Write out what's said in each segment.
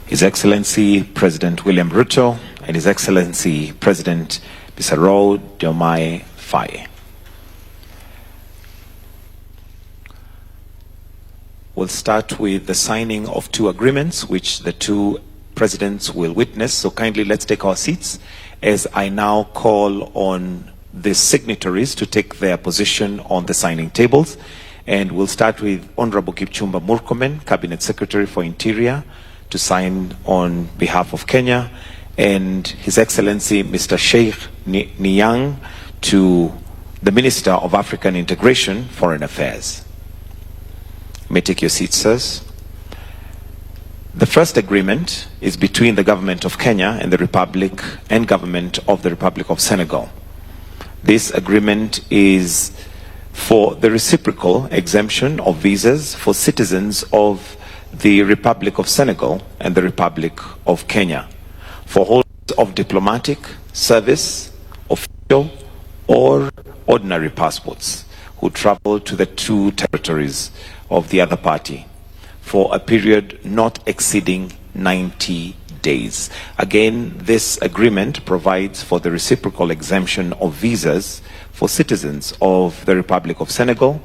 His Excellency President William Ruto, and His Excellency President Bassirou Diomaye Faye. We'll start with the signing of two agreements which the two presidents will witness. So kindly let's take our seats as I now call on the signatories to take their position on the signing tables. And we'll start with Honorable Kipchumba Murkomen, Cabinet Secretary for Interior, to sign on behalf of Kenya, and His Excellency Mr. Sheikh Nyang, to the Minister of African Integration, Foreign Affairs. You may take your seats, sirs. The first agreement is between the Government of Kenya and the Republic and Government of the Republic of Senegal. This agreement is for the reciprocal exemption of visas for citizens of the Republic of Senegal and the Republic of Kenya, for holders of diplomatic, service, official, or ordinary passports who travel to the two territories of the other party for a period not exceeding 90 days. Again, this agreement provides for the reciprocal exemption of visas for citizens of the Republic of Senegal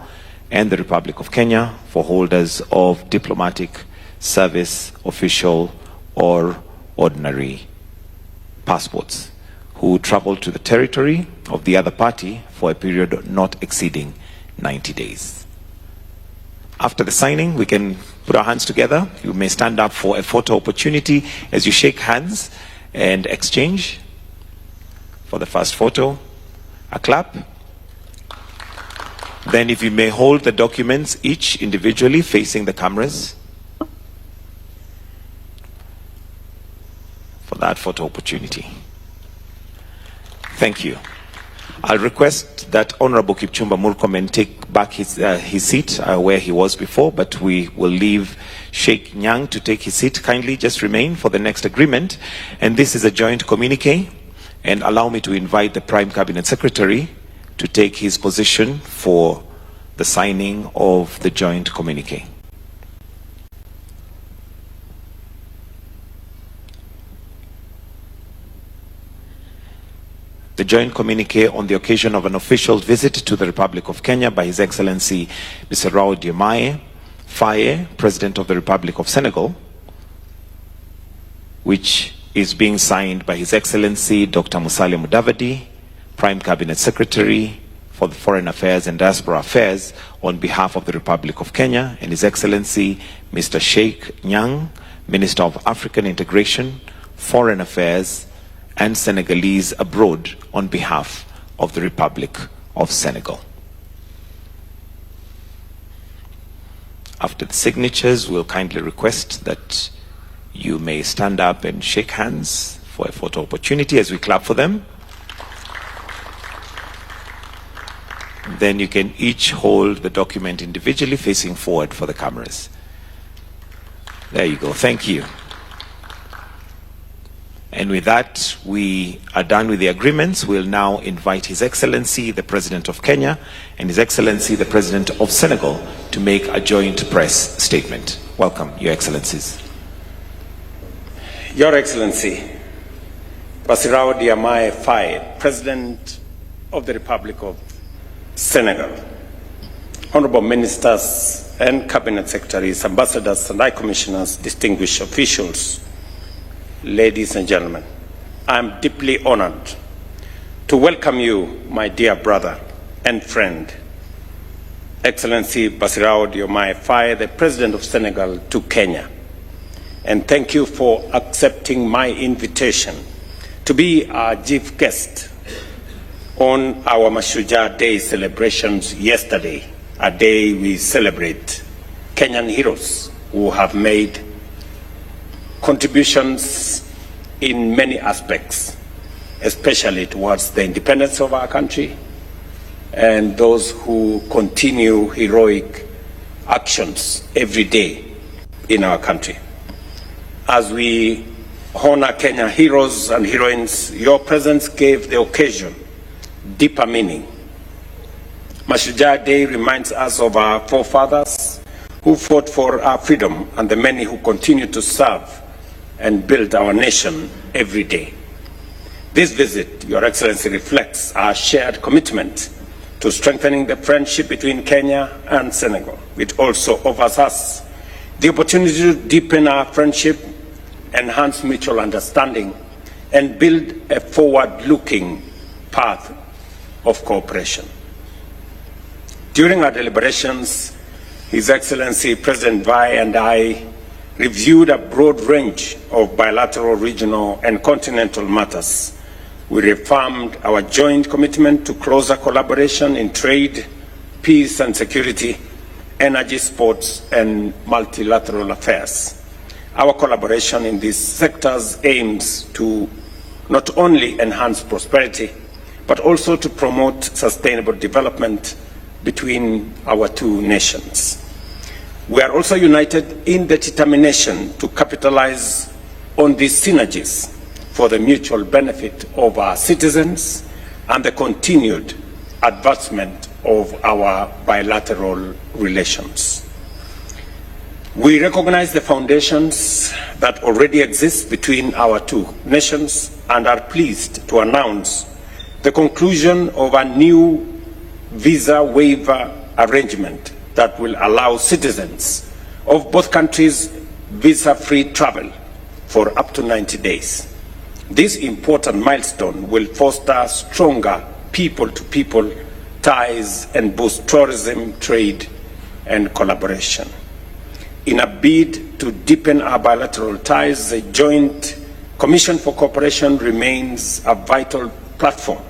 and the Republic of Kenya for holders of diplomatic, service, official, or ordinary passports who travel to the territory of the other party for a period not exceeding 90 days. After the signing, we can put our hands together. You may stand up for a photo opportunity as you shake hands and exchange. For the first photo, a clap. Then if you may hold the documents each individually facing the cameras for that photo opportunity. Thank you. I'll request that Honorable Kipchumba Murkomen take back his seat where he was before, but we will leave Sheikh Nyang to take his seat. Kindly just remain for the next agreement. And this is a joint communique. And allow me to invite the Prime Cabinet Secretary to take his position for the signing of the joint communique. The joint communique on the occasion of an official visit to the Republic of Kenya by His Excellency Bassirou Diomaye Faye, President of the Republic of Senegal, which is being signed by His Excellency Dr. Musalia Mudavadi, Prime Cabinet Secretary for the Foreign Affairs and Diaspora Affairs on behalf of the Republic of Kenya, and His Excellency Mr. Sheikh Nyang, Minister of African Integration, Foreign Affairs, and Senegalese abroad on behalf of the Republic of Senegal. After the signatures, we'll kindly request that you may stand up and shake hands for a photo opportunity as we clap for them. Then you can each hold the document individually facing forward for the cameras. There you go. Thank you. And with that, we are done with the agreements. We'll now invite His Excellency, the President of Kenya, and His Excellency, the President of Senegal, to make a joint press statement. Welcome, Your Excellencies. Your Excellency, Bassirou Diomaye Faye, President of the Republic of Senegal, Honorable Ministers and Cabinet Secretaries, Ambassadors and High Commissioners, distinguished officials, ladies and gentlemen, I am deeply honored to welcome you, my dear brother and friend, Excellency Bassirou Diomaye Faye, the President of Senegal, to Kenya. And thank you for accepting my invitation to be our chief guest on our Mashujaa Day celebrations yesterday, a day we celebrate Kenyan heroes who have made contributions in many aspects, especially towards the independence of our country, and those who continue heroic actions every day in our country. As we honor Kenya heroes and heroines, your presence gave the occasion deeper meaning. Mashujaa Day reminds us of our forefathers who fought for our freedom and the many who continue to serve and build our nation every day. This visit, Your Excellency, reflects our shared commitment to strengthening the friendship between Kenya and Senegal. It also offers us the opportunity to deepen our friendship, enhance mutual understanding, and build a forward-looking path of cooperation. During our deliberations, His Excellency President Vai and I reviewed a broad range of bilateral, regional, and continental matters. We reaffirmed our joint commitment to closer collaboration in trade, peace and security, energy, sports, and multilateral affairs. Our collaboration in these sectors aims to not only enhance prosperity, but also to promote sustainable development between our two nations. We are also united in the determination to capitalize on these synergies for the mutual benefit of our citizens and the continued advancement of our bilateral relations. We recognize the foundations that already exist between our two nations and are pleased to announce the conclusion of a new visa waiver arrangement that will allow citizens of both countries visa-free travel for up to 90 days. This important milestone will foster stronger people-to-people ties and boost tourism, trade, and collaboration. In a bid to deepen our bilateral ties, the Joint Commission for Cooperation remains a vital platform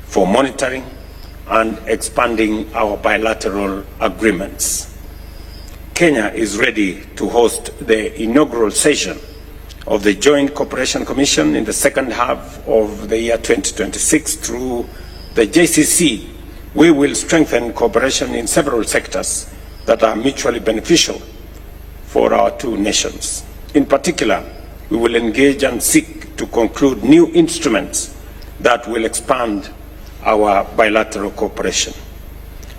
for monitoring and expanding our bilateral agreements. Kenya is ready to host the inaugural session of the Joint Cooperation Commission in the second half of the year 2026 through the JCC. We will strengthen cooperation in several sectors that are mutually beneficial for our two nations. In particular, we will engage and seek to conclude new instruments that will expand our bilateral cooperation.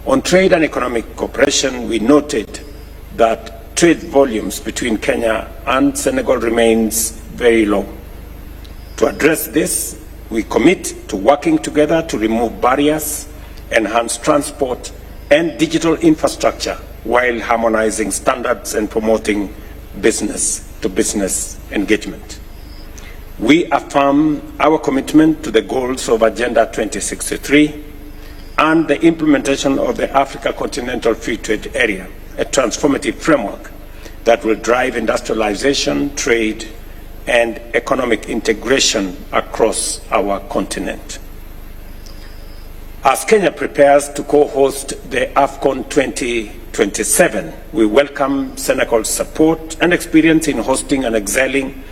On trade and economic cooperation, we noted that trade volumes between Kenya and Senegal remains very low. To address this, we commit to working together to remove barriers, enhance transport and digital infrastructure while harmonizing standards and promoting business-to-business engagement. We affirm our commitment to the goals of Agenda 2063 and the implementation of the Africa Continental Free Trade Area, a transformative framework that will drive industrialization, trade, and economic integration across our continent. As Kenya prepares to co-host the AFCON 2027, we welcome Senegal's support and experience in hosting and excelling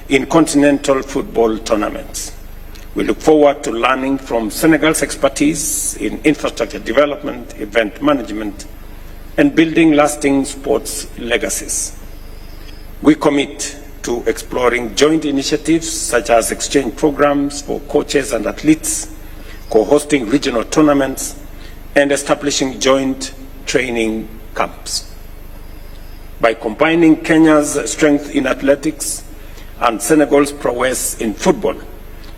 in continental football tournaments. We look forward to learning from Senegal's expertise in infrastructure development, event management, and building lasting sports legacies. We commit to exploring joint initiatives such as exchange programs for coaches and athletes, co-hosting regional tournaments, and establishing joint training camps. By combining Kenya's strength in athletics and Senegal's prowess in football,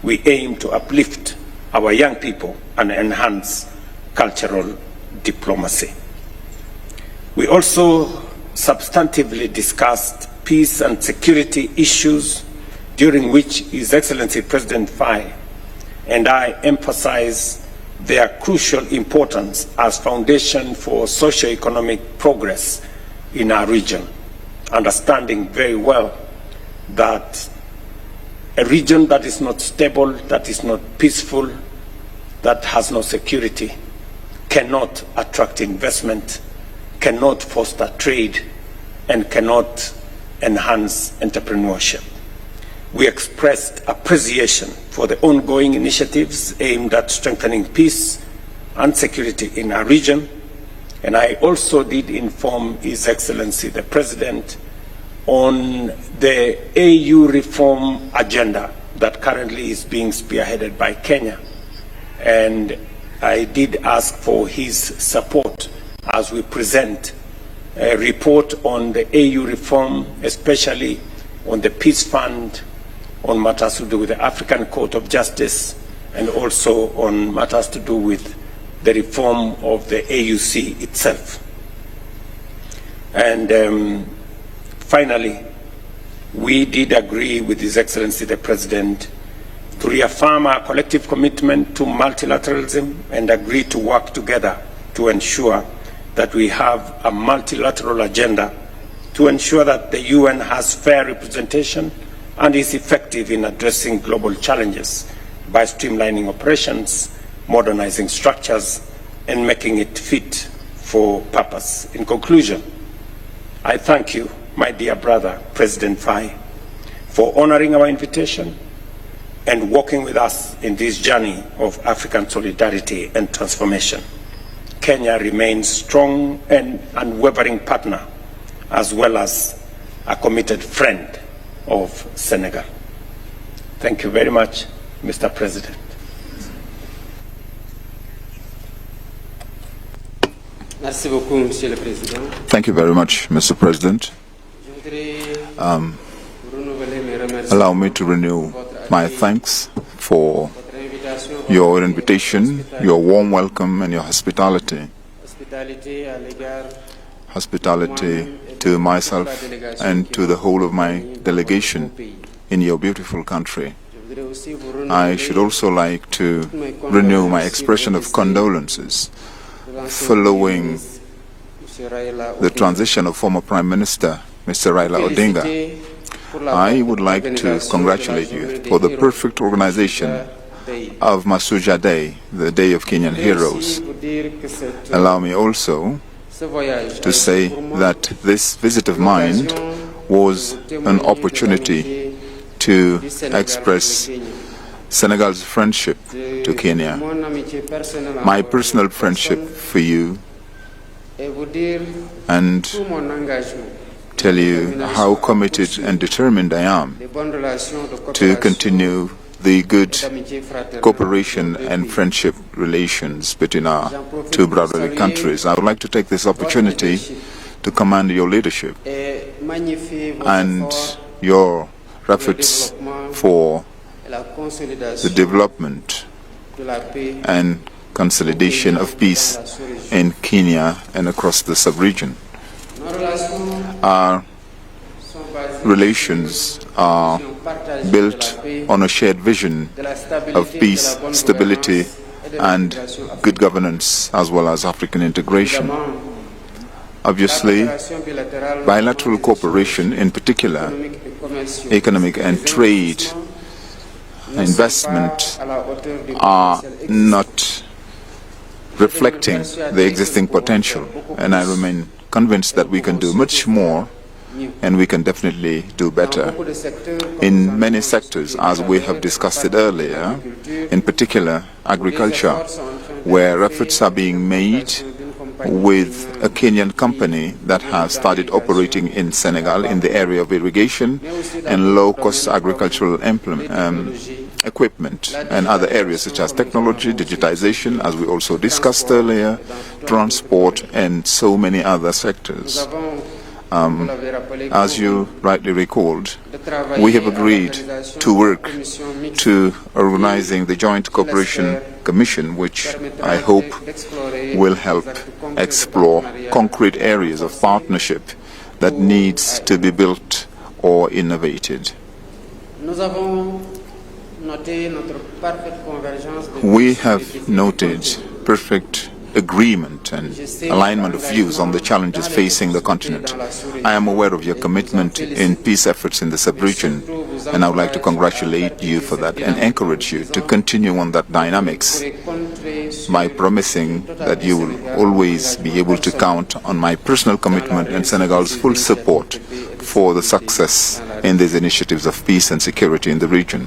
we aim to uplift our young people and enhance cultural diplomacy. We also substantively discussed peace and security issues, during which His Excellency President Faye and I emphasize their crucial importance as foundation for socio-economic progress in our region, understanding very well that a region that is not stable, that is not peaceful, that has no security, cannot attract investment, cannot foster trade, and cannot enhance entrepreneurship. We expressed appreciation for the ongoing initiatives aimed at strengthening peace and security in our region, and I also did inform His Excellency the President on the AU reform agenda that currently is being spearheaded by Kenya, and I did ask for his support as we present a report on the AU reform, especially on the Peace Fund, on matters to do with the African Court of Justice, and also on matters to do with the reform of the AUC itself. And finally, we did agree with His Excellency the President to reaffirm our collective commitment to multilateralism and agree to work together to ensure that we have a multilateral agenda to ensure that the UN has fair representation and is effective in addressing global challenges by streamlining operations, modernizing structures, and making it fit for purpose. In conclusion, I thank you, my dear brother, President Faye, for honoring our invitation and working with us in this journey of African solidarity and transformation. Kenya remains strong and unwavering partner, as well as a committed friend of Senegal. Thank you very much, Mr. President. Merci beaucoup, Monsieur le Président. Thank you very much, Mr. President. Allow me to renew my thanks for your invitation, your warm welcome, and your hospitality. Hospitality to myself and to the whole of my delegation in your beautiful country. I should also like to renew my expression of condolences following the transition of former Prime Minister Mr. Raila Odinga. I would like to congratulate you for the perfect organization of Masuja Day, the Day of Kenyan Heroes. Allow me also to say that this visit of mine was an opportunity to express Senegal's friendship to Kenya, my personal friendship for you, and tell you how committed and determined I am to continue the good cooperation and friendship relations between our two brotherly countries. I would like to take this opportunity to commend your leadership and your efforts for the development and consolidation of peace in Kenya and across the sub-region. Our relations are built on a shared vision of peace, stability, and good governance, as well as African integration. Obviously, bilateral cooperation, in particular, economic and trade, investment, are not reflecting the existing potential, and I remain convinced that we can do much more and we can definitely do better in many sectors, as we have discussed it earlier, in particular agriculture, where efforts are being made with a Kenyan company that has started operating in Senegal in the area of irrigation and low-cost agricultural equipment, and other areas such as technology, digitization, as we also discussed earlier, transport, and so many other sectors. As you rightly recalled, we have agreed to work to organizing the Joint Cooperation Commission, which I hope will help explore concrete areas of partnership that needs to be built or innovated. We have noted perfect agreement and alignment of views on the challenges facing the continent. I am aware of your commitment in peace efforts in the sub-region, and I would like to congratulate you for that and encourage you to continue on that dynamics by promising that you will always be able to count on my personal commitment and Senegal's full support for the success in these initiatives of peace and security in the region.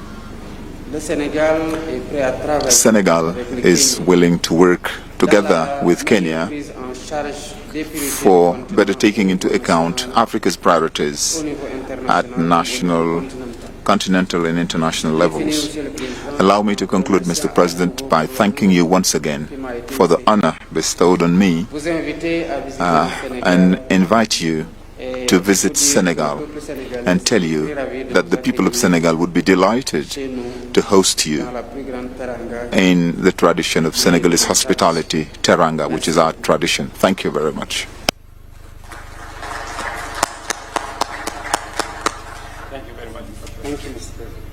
Senegal is willing to work together with Kenya for better taking into account Africa's priorities at national, continental, and international levels. Allow me to conclude, Mr. President, by thanking you once again for the honor bestowed on me and invite you to visit Senegal and tell you that the people of Senegal would be delighted to host you in the tradition of Senegalese hospitality, teranga, which is our tradition. Thank you very much. Thank you very much. Thank you, Mr. President.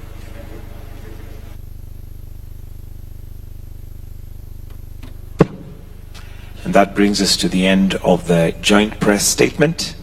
And that brings us to the end of the joint press statement.